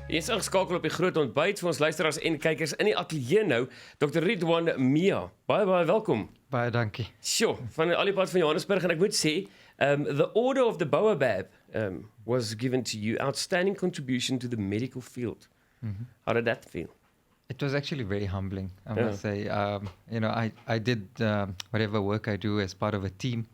Jy is ingeskakel op die groot ontbyt vir ons luisteraars en kykers in die ateljee nou, Dr. Ridwan Mia. Baie welkom. Baie dankie. Sjoe, van al die pad van Johannesburg en ek moet sê, the Order of the Baobab was given to you. Outstanding contribution to the medical field. How did that feel? It was actually very humbling, I must say. I did whatever work I do as part of a team.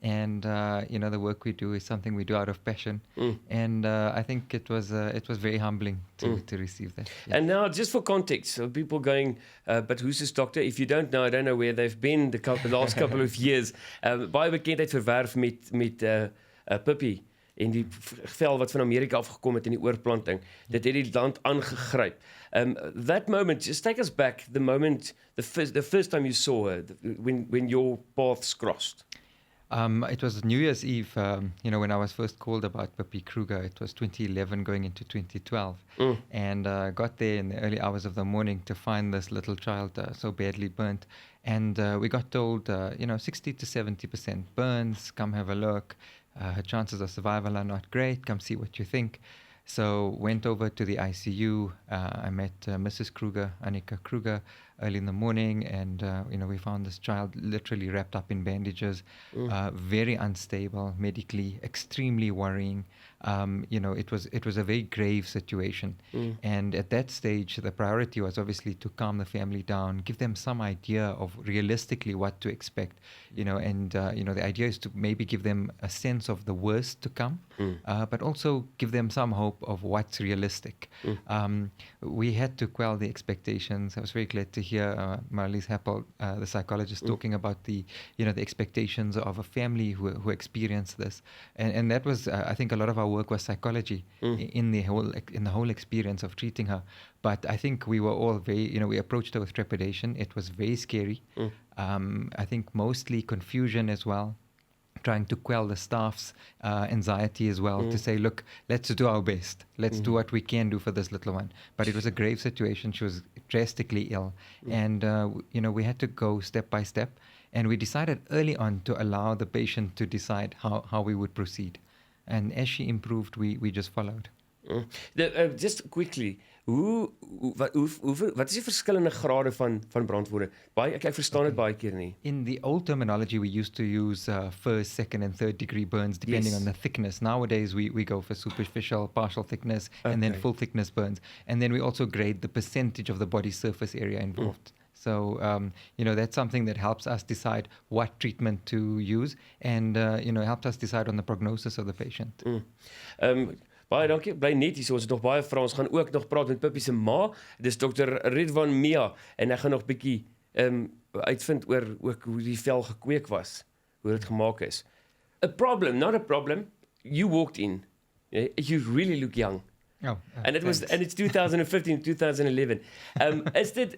And the work we do is something we do out of passion, and I think it was very humbling to receive that. Yeah. And now, just for context, so people going, but who's this doctor? If you don't know, I don't know where they've been the last couple of years. Baie bekendheid verwerf met Puppy en die vel wat van Amerika afgekom het in die oorplanting. Dit het die land aangegryp. That moment, just take us back. The moment, the first time you saw her, when your paths crossed. It was New Year's Eve, when I was first called about Puppy Kruger. It was 2011 going into 2012. And got there in the early hours of the morning to find this little child so badly burnt. And we got told, 60 to 70% burns, come have a look. Her chances of survival are not great, come see what you think. So went over to the ICU. I met Mrs. Kruger, Annika Kruger, early in the morning, and we found this child literally wrapped up in bandages, very unstable medically, extremely worrying. It was a very grave situation, and at that stage, the priority was obviously to calm the family down, give them some idea of realistically what to expect, the idea is to maybe give them a sense of the worst to come, but also give them some hope of what's realistic. We had to quell the expectations. I was very glad to hear Marlies Heppel, the psychologist, talking about the expectations of a family who experienced this, and that was I think a lot of our work was psychology in the whole experience of treating her. But I think we were all very, we approached her with trepidation. It was very scary. I think mostly confusion as well, trying to quell the staff's anxiety as well, to say, look, let's do our best. Let's do what we can do for this little one. But it was a grave situation. She was drastically ill. And, we had to go step by step. And we decided early on to allow the patient to decide how we would proceed. And as she improved, we just followed. Just quickly, wat is die verskillende grade van brandwoorde? Ek verstaan dit baie keer nie. In the old terminology, we used to use first, second, and third degree burns, depending on the thickness. Nowadays, we go for superficial, partial thickness, and then full thickness burns. And then we also grade the percentage of the body surface area involved. So, that's something that helps us decide what treatment to use and, helps us decide on the prognosis of the patient. Baie dankie, bly net hier, ons het nog baie vrae, ons gaan ook nog praat met Puppy se ma, dis Dr. Ridwan Mia, en ek gaan nog bietjie uitvind oor ook hoe die vel gekweek was, hoe dit gemaak is. A problem, not a problem, you walked in, you really look young. And it's 2015, 2011.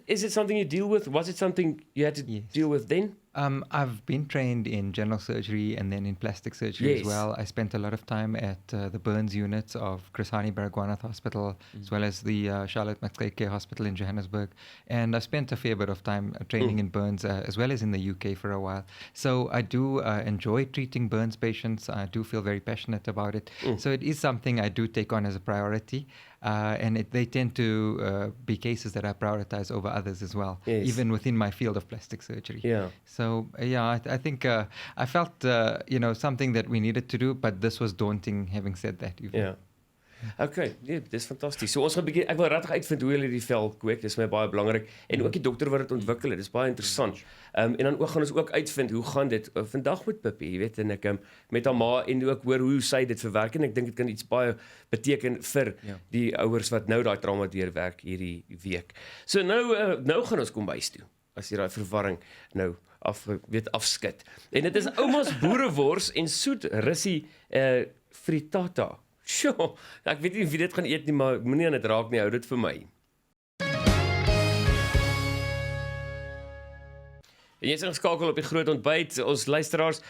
Is it something you deal with? Was it something you had to deal with then? I've been trained in general surgery and then in plastic surgery as well. I spent a lot of time at the burns units of Chris Hani Baragwanath Hospital, as well as the Charlotte Maxeke Hospital in Johannesburg. And I spent a fair bit of time training in burns, as well as in the UK for a while. So I do enjoy treating burns patients. I do feel very passionate about it. So it is something I do take on as a priority. And they tend to be cases that I prioritize over others as well, even within my field of plastic surgery. So, I think I felt, something that we needed to do, but this was daunting, having said that. Okay, dis fantasties. So ons gaan bietjie, ek wil regtig uitvind hoe hulle die vel kweek, dis my baie belangrik, en ook die dokter wat dit ontwikkel het, dis baie interessant. En dan ook gaan ons ook uitvind hoe gaan dit vandag met Puppy, jy weet, en ek met haar ma en ook hoor hoe sy dit verwerk, en ek dink dit kan iets baie beteken vir die ouers wat nou daai trauma deurwerk hierdie week. So nou gaan ons kom bys toe, as jy daai verwarring nou afskit. En dit is ouma's boerewors en soet russie frittata. Sjoe, ek weet nie wie dit gaan eet nie, maar moenie aan dit raak nie, hou dit vir my. En jy is ingeskakel op die groot ontbyt, ons luisteraars,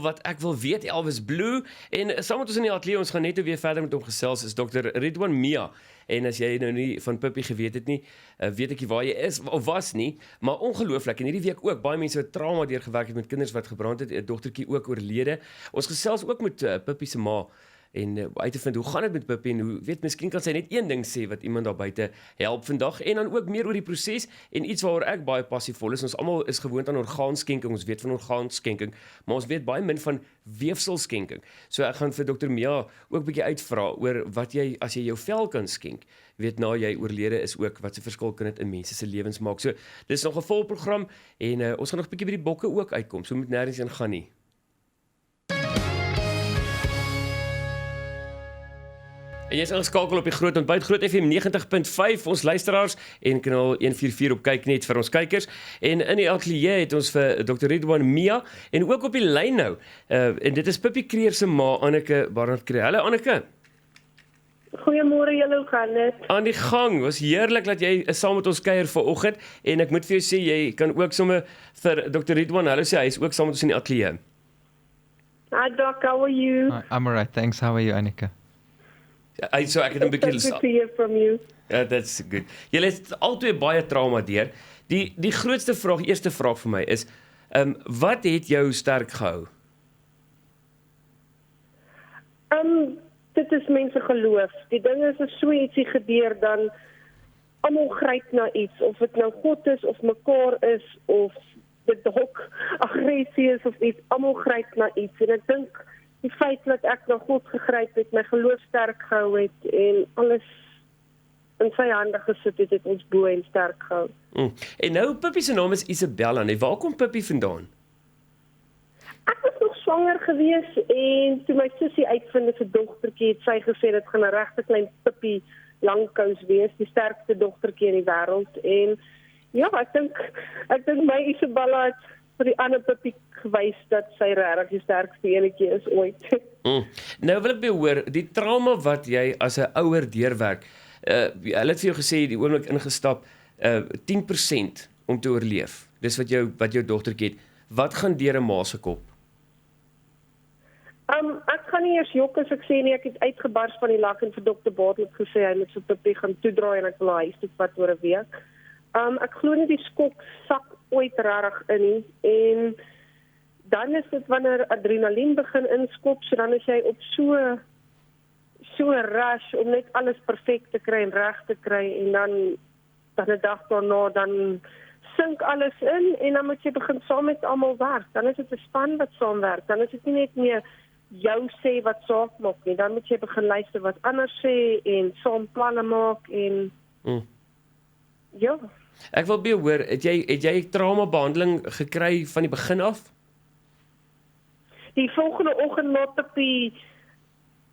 wat ek wil weet, Elvis Blue, en saam met ons in die ateljee, ons gaan net weer verder met hom gesels, is Dr. Ridwan Mia, en as jy nou nie van Puppy geweet het nie, weet ek nie waar jy is, of was nie, maar ongelooflik, en hierdie week ook, baie mense wat trauma deurgewerk het met kinders wat gebrand het, 'n dogtertjie ook oorlede, ons gesels ook met Puppy se ma, en uit te vind, hoe gaan dit met Pippi en hoe, miskien kan sy net een ding sê wat iemand daar buite help vandag en dan ook meer oor die proses en iets waaroor ek baie passievol is. Ons almal is gewoond aan orgaanskenking, ons weet van orgaanskenking, maar ons weet baie min van weefselskenking. So ek gaan vir Dr. Mia ook 'n bietjie uitvra oor wat jy, as jy jou vel kan skenk, na jy oorlede is ook, wat se verskil kan dit in mense se lewens maak. So dis nog 'n vol program en ons gaan nog 'n bietjie by die bokke ook uitkom, so moet nêrens heen gaan nie. En jy is ingeskakel op die Groot Ontbyt, Groot FM 90.5, ons luisteraars, en kanaal 144 op Kyknet vir ons kykers. En in die ateljee het ons vir Dr. Ridwan Mia, en ook op die lyn nou, en dit is Pippi Kreer se ma, Anneke Barnard Kreer. Hallo Anneke. Goeiemôre julle, hoe gaan dit? Aan die gang, was heerlik dat jy saam met ons kuier vanoggend, en ek moet vir jou sê, jy kan ook sommer vir Dr. Ridwan, hallo sê, hy is ook saam met ons in die ateljee. Hi Doc, how are you? I'm alright, thanks. How are you, Annika? So ek het 'n bietjie Good to hear from you. Ja, that's good. Julle het albei baie trauma deur. Die grootste vraag, eerste vraag vir my is, wat het jou sterk gehou? Dit is mense geloof. Die ding is, as so ietsie gebeur, dan almal gryp na iets, of dit nou God is, of mekaar is, of dit dalk aggressie is, of iets, almal gryp na iets, en ek dink, die feit dat ek na God gegryp het, my geloof sterk gehou het, en alles in sy hande gesit het, het ons bo en sterk gehou. En nou, Pippi se naam is Isabella, en waar kom Pippi vandaan? Ek was nog swanger gewees, en toe my sussie uitvind is 'n dogtertjie, het sy gesê, dit gaan 'n regte klein Pippi Langkous wees, die sterkste dogtertjie in die wêreld, en ja, ek dink my Isabella het vir die ander Pippi gewys dat sy regtig die sterkste enetjie is ooit. Nou wil ek by hoor, die trauma wat jy as 'n ouer deurwerk, hulle het vir jou gesê, die oomblik ingestap, 10% om te oorleef. Dis wat jou dogtertjie het. Wat gaan deur 'n ma se kop? Ek gaan nie eers jok as ek sê nie, ek het uitgebars van die lag en vir Dr. Bartlett gesê, hy moet so Pippi gaan toedraai en ek wil haar huis toe vat oor 'n week. Ek glo nie die skok sak ooit regtig in nie, en dan is dit wanneer adrenalien begin inskop, so dan is jy op so 'n rush om net alles perfek te kry en reg te kry, en dan 'n dag daarna, dan sink alles in, en dan moet jy begin saam met almal werk. Dan is dit 'n span wat saamwerk, dan is dit nie net meer jou sê wat saak maak nie, dan moet jy begin luister wat anders sê, en saam planne maak, en ja. Ek wil by jou hoor, het jy traumabehandeling gekry van die begin af? Die volgende oggend na Pippi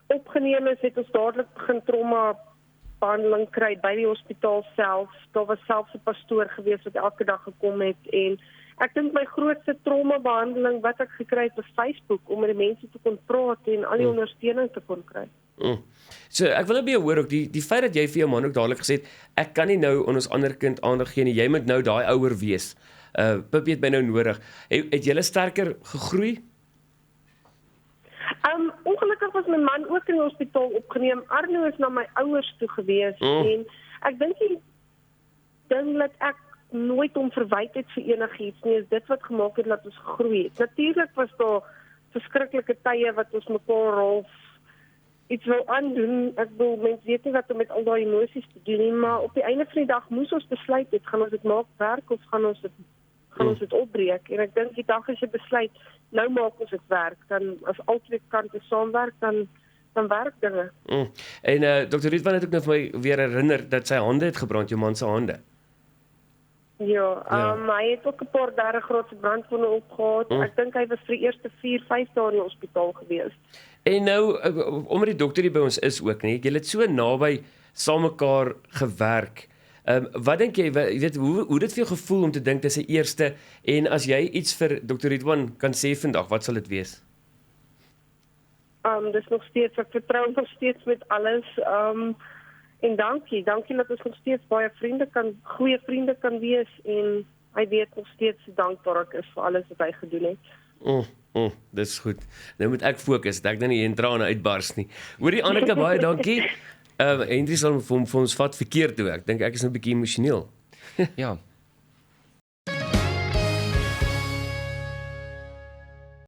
opgeneem is, het ons dadelik begin traumabehandeling kry by die hospitaal self. Daar was selfs 'n pastoor gewees wat elke dag gekom het, en ek dink my grootste traumabehandeling wat ek gekry het op Facebook, om met die mense te kon praat en al die ondersteuning te kon kry. So ek wil by jou hoor ook, die feit dat jy vir jou man ook dadelik gesê het, ek kan nie nou aan ons ander kind aandag gee nie, jy moet nou daai ouer wees. Pippi het my nou nodig. Het julle sterker gegroei? Ongelukkig was my man ook in die hospitaal opgeneem. Arno is na my ouers toe gewees, en ek dink die ding dat ek nooit om verwyd het vir enigiets nie, is dit wat gemaak het dat ons groei het. Natuurlik was daar verskriklike tye wat ons mekaar half iets wou aandoen. Ek bedoel, mense weet nie wat om met al daai emosies te doen nie, maar op die einde van die dag moes ons besluit het, gaan ons dit maak werk of gaan ons dit opbreek? En ek dink die dag as jy besluit, nou maak ons dit werk, dan as al twee kante saamwerk, dan werk dinge. En Dr. Ridwan het ook nou vir my weer herinner dat sy hande het gebrand, jou man se hande. Ja, hy het ook 'n paar 30 graadse brandwonde opgehad. Ek dink hy was vir die eerste 4-5 dae in die hospitaal gewees. En nou, omdat die dokter hier by ons is ook, nie, julle het so naby saam mekaar gewerk. Wat dink jy, weet, hoe dit vir jou gevoel om te dink dis 'n eerste, en as jy iets vir Dr. Ridwan kan sê vandag, wat sal dit wees? Dis nog steeds, ek vertrou nog steeds met alles. En dankie dat ons nog steeds baie goeie vriende kan wees, en hy weet nog steeds hoe dankbaar ek is vir alles wat hy gedoen het. Dis goed. Nou moet ek fokus, dat ek nou nie in trane uitbars nie. Hoorie Anneke, baie dankie. Henry sal vir ons vat verkeerd toe. Ek dink ek is nou 'n bietjie emosioneel. Ja,